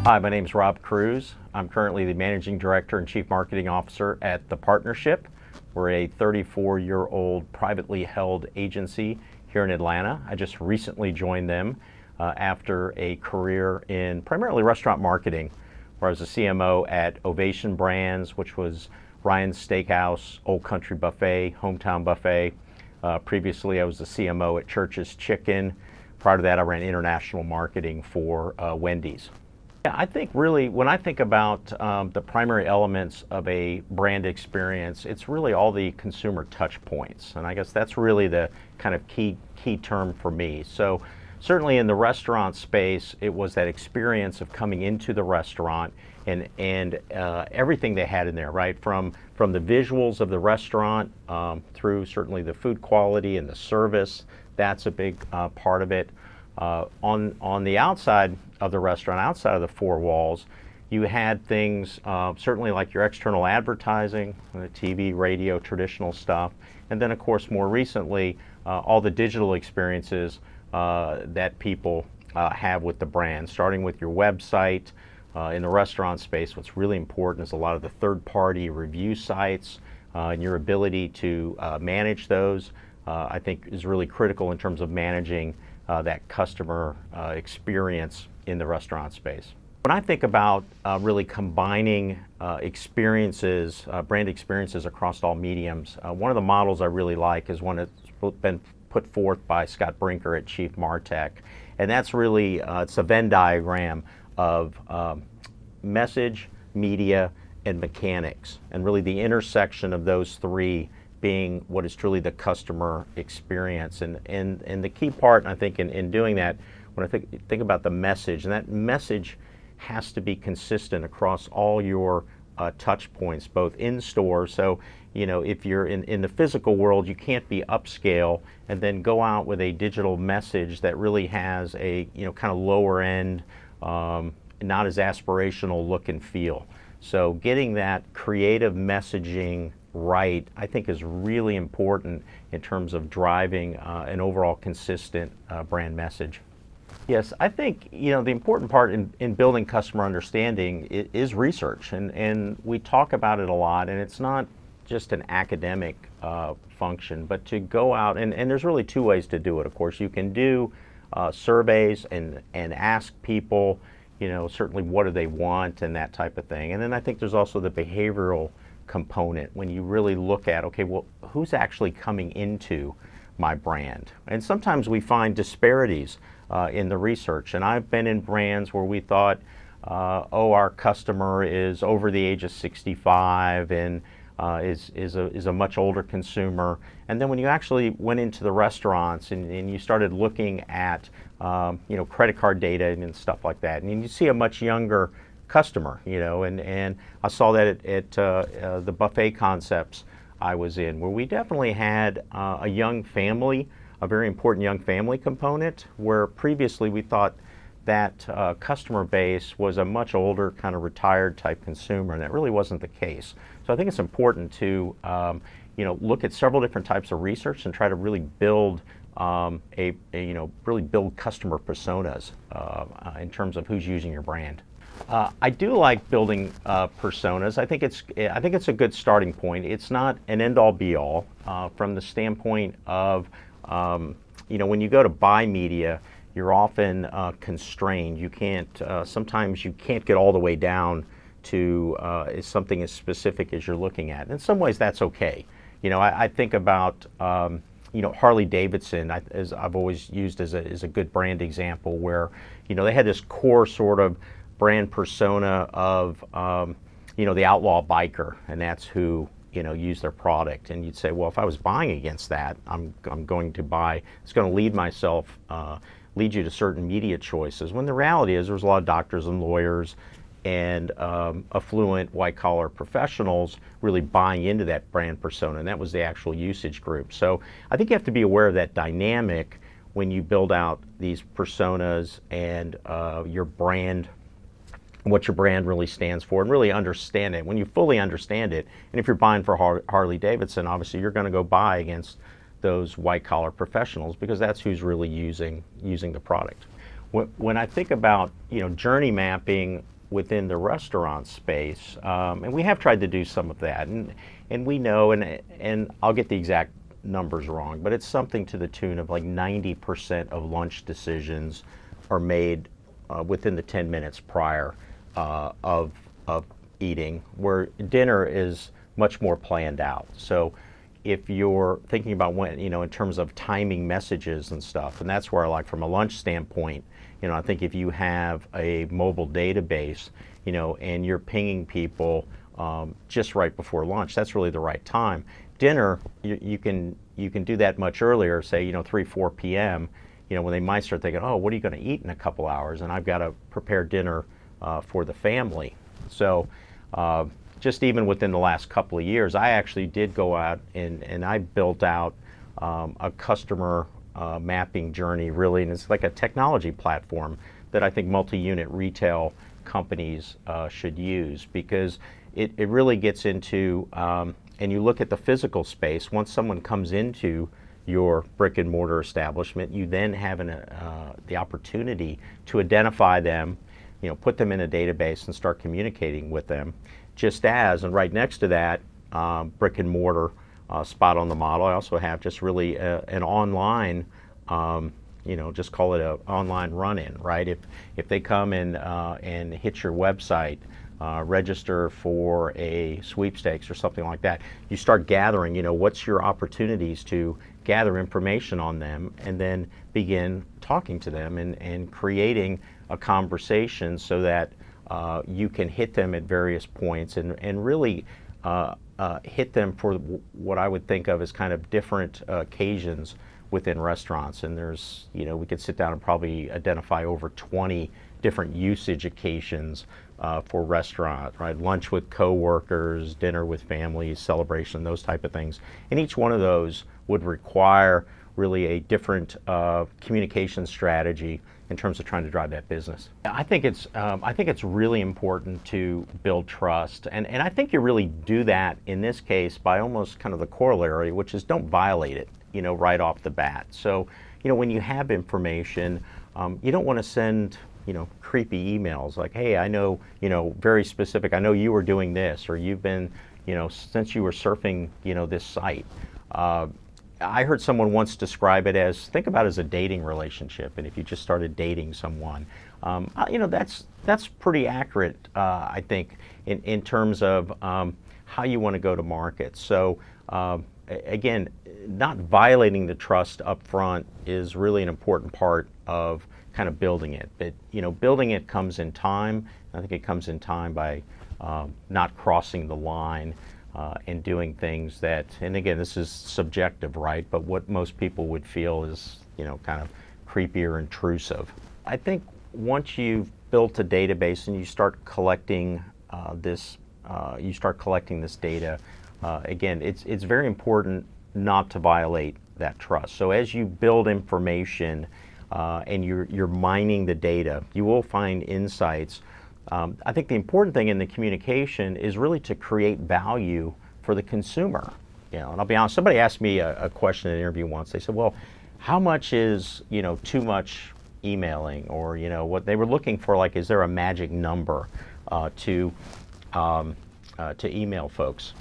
Hi, my name is Rob Cruz. I'm currently the Managing Director and Chief Marketing Officer at The Partnership. We're a 34-year-old privately held agency here in Atlanta. I just recently joined them after a career in primarily restaurant marketing, where I was a CMO at Ovation Brands, which was Ryan's Steakhouse, Old Country Buffet, Hometown Buffet. Previously, I was the CMO at Church's Chicken. Prior to that, I ran international marketing for Wendy's. Yeah, I think really when I think about the primary elements of a brand experience, it's really all the consumer touch points. And I guess that's really the kind of key term for me. So certainly in the restaurant space, it was that experience of coming into the restaurant and everything they had in there, right? From the visuals of the restaurant through certainly the food quality and the service. That's a big part of it. On the outside of the restaurant, outside of the four walls, you had things certainly like your external advertising, TV, radio, traditional stuff, and then of course more recently all the digital experiences that people have with the brand, starting with your website. In the restaurant space, what's really important is a lot of the third-party review sites and your ability to manage those, I think is really critical in terms of managing that customer experience in the restaurant space. When I think about really combining experiences, brand experiences across all mediums, one of the models I really like is one that's been put forth by Scott Brinker at Chief Martech, and that's really, it's a Venn diagram of message, media, and mechanics, and really the intersection of those three being what is truly the customer experience. And the key part, I think, in doing that, when I think about the message, and that message has to be consistent across all your touch points, both in store. So, you know, if you're in the physical world, you can't be upscale and then go out with a digital message that really has a, you know, kind of lower end, not as aspirational look and feel. So getting that creative messaging right, I think, is really important in terms of driving an overall consistent brand message. Yes, I think, you know, the important part in building customer understanding is research, and we talk about it a lot, and it's not just an academic function, but to go out, and there's really two ways to do it, of course. You can do surveys and ask people, you know, certainly what do they want and that type of thing. And then I think there's also the behavioral component when you really look at, okay, well, who's actually coming into my brand? And sometimes we find disparities in the research. And I've been in brands where we thought, oh, our customer is over the age of 65 and is a much older consumer. And then when you actually went into the restaurants and you started looking at you know, credit card data and stuff like that, and you see a much younger customer, you know, and I saw that at the buffet concepts I was in, where we definitely had a young family, a very important young family component, where previously we thought that customer base was a much older, kind of retired type consumer, and that really wasn't the case. So I think it's important to you know, look at several different types of research and try to really build you know, really build customer personas in terms of who's using your brand. I do like building personas. I think it's a good starting point. It's not an end-all be-all from the standpoint of you know, when you go to buy media, you're often constrained. You can't sometimes you can't get all the way down to something as specific as you're looking at. In some ways, that's okay. You know, I think about you know, Harley Davidson, as I've always used as a good brand example, where, you know, they had this core sort of brand persona of you know, the outlaw biker, and that's who, you know, use their product. And you'd say, well, if I was buying against that, I'm going to buy, it's going to lead you to certain media choices, when the reality is there's a lot of doctors and lawyers and affluent white-collar professionals really buying into that brand persona, and that was the actual usage group. So I think you have to be aware of that dynamic when you build out these personas and your brand, what your brand really stands for, and really understand it. When you fully understand it, and if you're buying for Harley Davidson, obviously you're going to go buy against those white-collar professionals because that's who's really using the product. When I think about, you know, journey mapping within the restaurant space, and we have tried to do some of that, and we know, and I'll get the exact numbers wrong, but it's something to the tune of like 90% of lunch decisions are made within the 10 minutes prior of eating, where dinner is much more planned out. So if you're thinking about when, in terms of timing messages and stuff, and that's where, like, from a lunch standpoint, I think if you have a mobile database, and you're pinging people just right before lunch, that's really the right time. Dinner, you can do that much earlier, say 3, 4 p.m. When they might start thinking, oh, what are you going to eat in a couple hours, and I've got to prepare dinner for the family. So just even within the last couple of years, I actually did go out and I built out a customer mapping journey, really, and it's like a technology platform that I think multi-unit retail companies should use, because it really gets into, and you look at the physical space. Once someone comes into your brick and mortar establishment, you then have the opportunity to identify them, put them in a database and start communicating with them. Just as, and right next to that, brick and mortar spot on the model, I also have just really an online, just call it an online run-in, right? If they come and hit your website, register for a sweepstakes or something like that, you start gathering, what's your opportunities to gather information on them, and then begin talking to them and creating a conversation so that you can hit them at various points and really hit them for what I would think of as kind of different occasions within restaurants. And there's, we could sit down and probably identify over 20 different usage occasions for restaurant, right? Lunch with coworkers, dinner with families, celebration, those type of things. And each one of those would require really a different communication strategy in terms of trying to drive that business. I think it's really important to build trust, and I think you really do that in this case by almost kind of the corollary, which is don't violate it, right off the bat. So, when you have information, you don't want to send, creepy emails like, hey, I know, very specific, I know you were doing this, or you've been, since you were surfing, this site. I heard someone once describe it as, think about it as a dating relationship, and if you just started dating someone, that's pretty accurate, I think, in terms of how you want to go to market. So again, not violating the trust up front is really an important part of kind of building it. But building it comes in time. I think it comes in time by not crossing the line. And doing things that, and again, this is subjective, right? But what most people would feel is, kind of creepy or intrusive. I think once you've built a database and you start collecting this data, again, it's very important not to violate that trust. So as you build information and you're mining the data, you will find insights. I think the important thing in the communication is really to create value for the consumer. And I'll be honest, somebody asked me a question in an interview once. They said, well, how much is, too much emailing? Or, what they were looking for, like, is there a magic number to email folks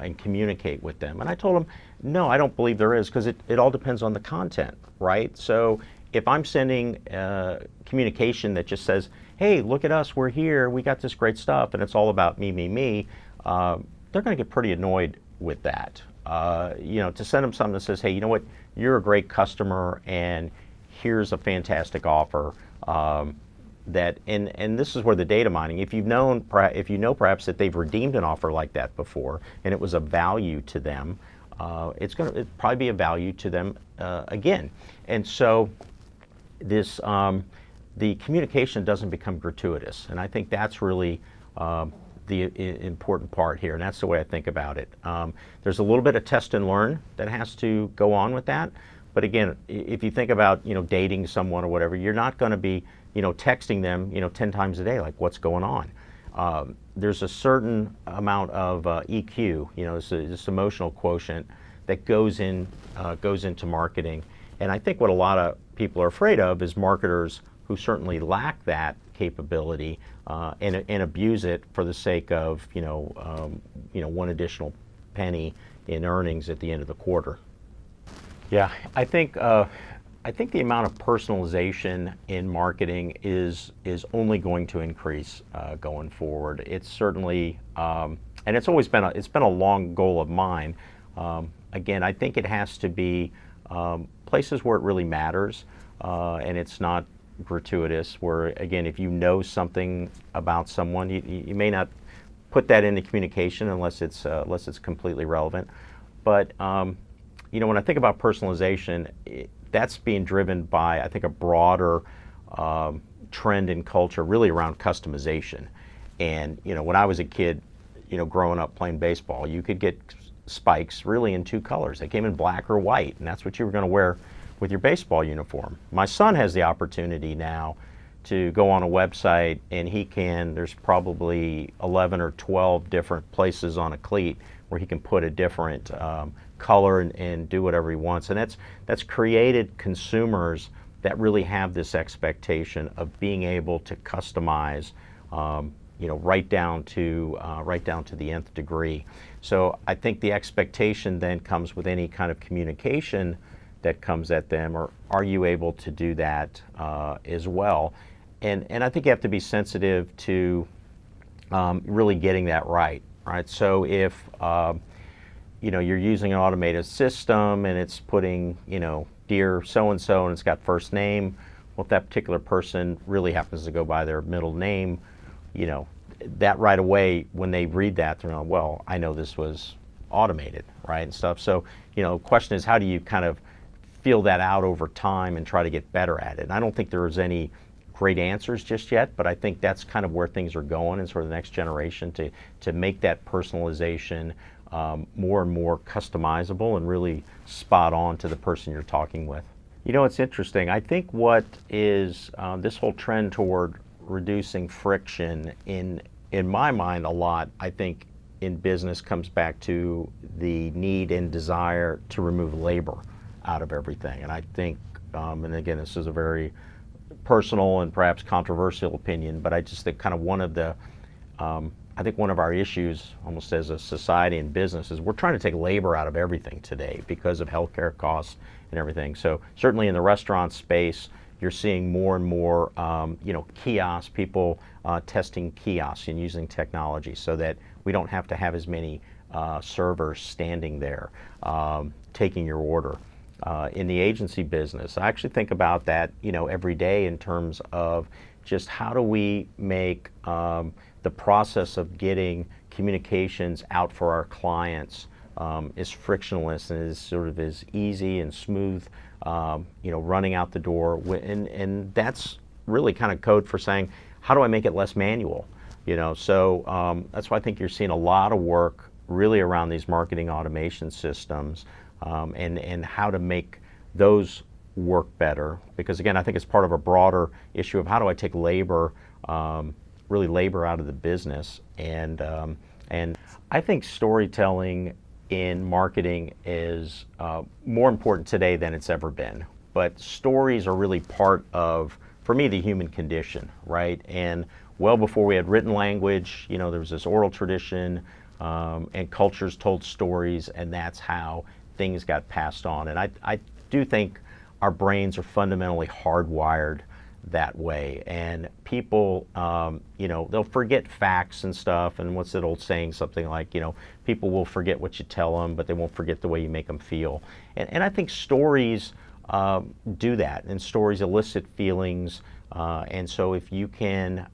and communicate with them? And I told them, no, I don't believe there is, because it all depends on the content, right? So if I'm sending communication that just says, hey, look at us, we're here, we got this great stuff, and it's all about me, they're going to get pretty annoyed with that. To send them something that says, hey, you know what, you're a great customer, and here's a fantastic offer. And this is where the data mining, if you know perhaps that they've redeemed an offer like that before, and it was a value to them, it'll probably be a value to them again. And so this. The communication doesn't become gratuitous, and I think that's really the important part here, and that's the way I think about it. There's a little bit of test and learn that has to go on with that, but again, if you think about dating someone or whatever, you're not going to be texting them 10 times a day like, what's going on. There's a certain amount of EQ, this emotional quotient that goes into marketing. And I think what a lot of people are afraid of is marketers who certainly lack that capability and abuse it for the sake of one additional penny in earnings at the end of the quarter. Yeah, I think the amount of personalization in marketing is only going to increase going forward. It's certainly, and it's always been a long goal of mine. Again, I think it has to be places where it really matters, and it's not gratuitous. Where again, if you know something about someone, you may not put that into communication unless it's completely relevant. But when I think about personalization, that's being driven by, I think, a broader trend in culture, really around customization. And when I was a kid, growing up playing baseball, you could get spikes really in two colors. They came in black or white, and that's what you were going to wear with your baseball uniform. My son has the opportunity now to go on a website, and there's probably 11 or 12 different places on a cleat where he can put a different color and do whatever he wants. And that's created consumers that really have this expectation of being able to customize, right down to the nth degree. So I think the expectation then comes with any kind of communication that comes at them, or are you able to do that as well? And I think you have to be sensitive to really getting that right. So if you're using an automated system and it's putting dear so-and-so and it's got first name, well, if that particular person really happens to go by their middle name, that right away when they read that, they're like, well, I know this was automated, right, and stuff. So the question is, how do you kind of feel that out over time and try to get better at it? And I don't think there's any great answers just yet, but I think that's kind of where things are going in sort of the next generation, to make that personalization more and more customizable and really spot on to the person you're talking with. It's interesting. I think what is this whole trend toward reducing friction in my mind a lot, I think in business comes back to the need and desire to remove labor out of everything. And I think, and again, this is a very personal and perhaps controversial opinion, but I just think kind of one of our issues almost as a society and business is we're trying to take labor out of everything today because of healthcare costs and everything. So certainly in the restaurant space, you're seeing more and more kiosks, people testing kiosks and using technology so that we don't have to have as many servers standing there taking your order. In the agency business, I actually think about that every day in terms of just how do we make the process of getting communications out for our clients as frictionless and as easy and smooth, running out the door. And that's really kind of code for saying, how do I make it less manual? So that's why I think you're seeing a lot of work really around these marketing automation systems and how to make those work better. Because again, I think it's part of a broader issue of how do I take labor, really labor out of the business. And I think storytelling in marketing is more important today than it's ever been. But stories are really part of, for me, the human condition, right? And well before we had written language, there was this oral tradition, and cultures told stories, and that's how things got passed on. And I do think our brains are fundamentally hardwired that way. And people, they'll forget facts and stuff. And what's that old saying? Something like, people will forget what you tell them, but they won't forget the way you make them feel. And I think stories do that, and stories elicit feelings. And so if you can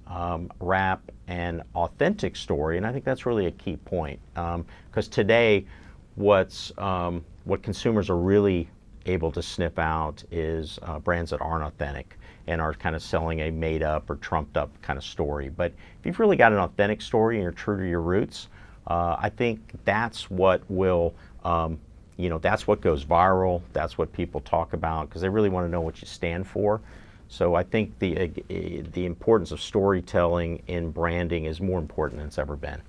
wrap an authentic story, and I think that's really a key point, because today what consumers are really able to sniff out is brands that aren't authentic and are kind of selling a made up or trumped up kind of story. But if you've really got an authentic story and you're true to your roots, I think that's what will, that's what goes viral. That's what people talk about because they really want to know what you stand for. So I think the importance of storytelling in branding is more important than it's ever been.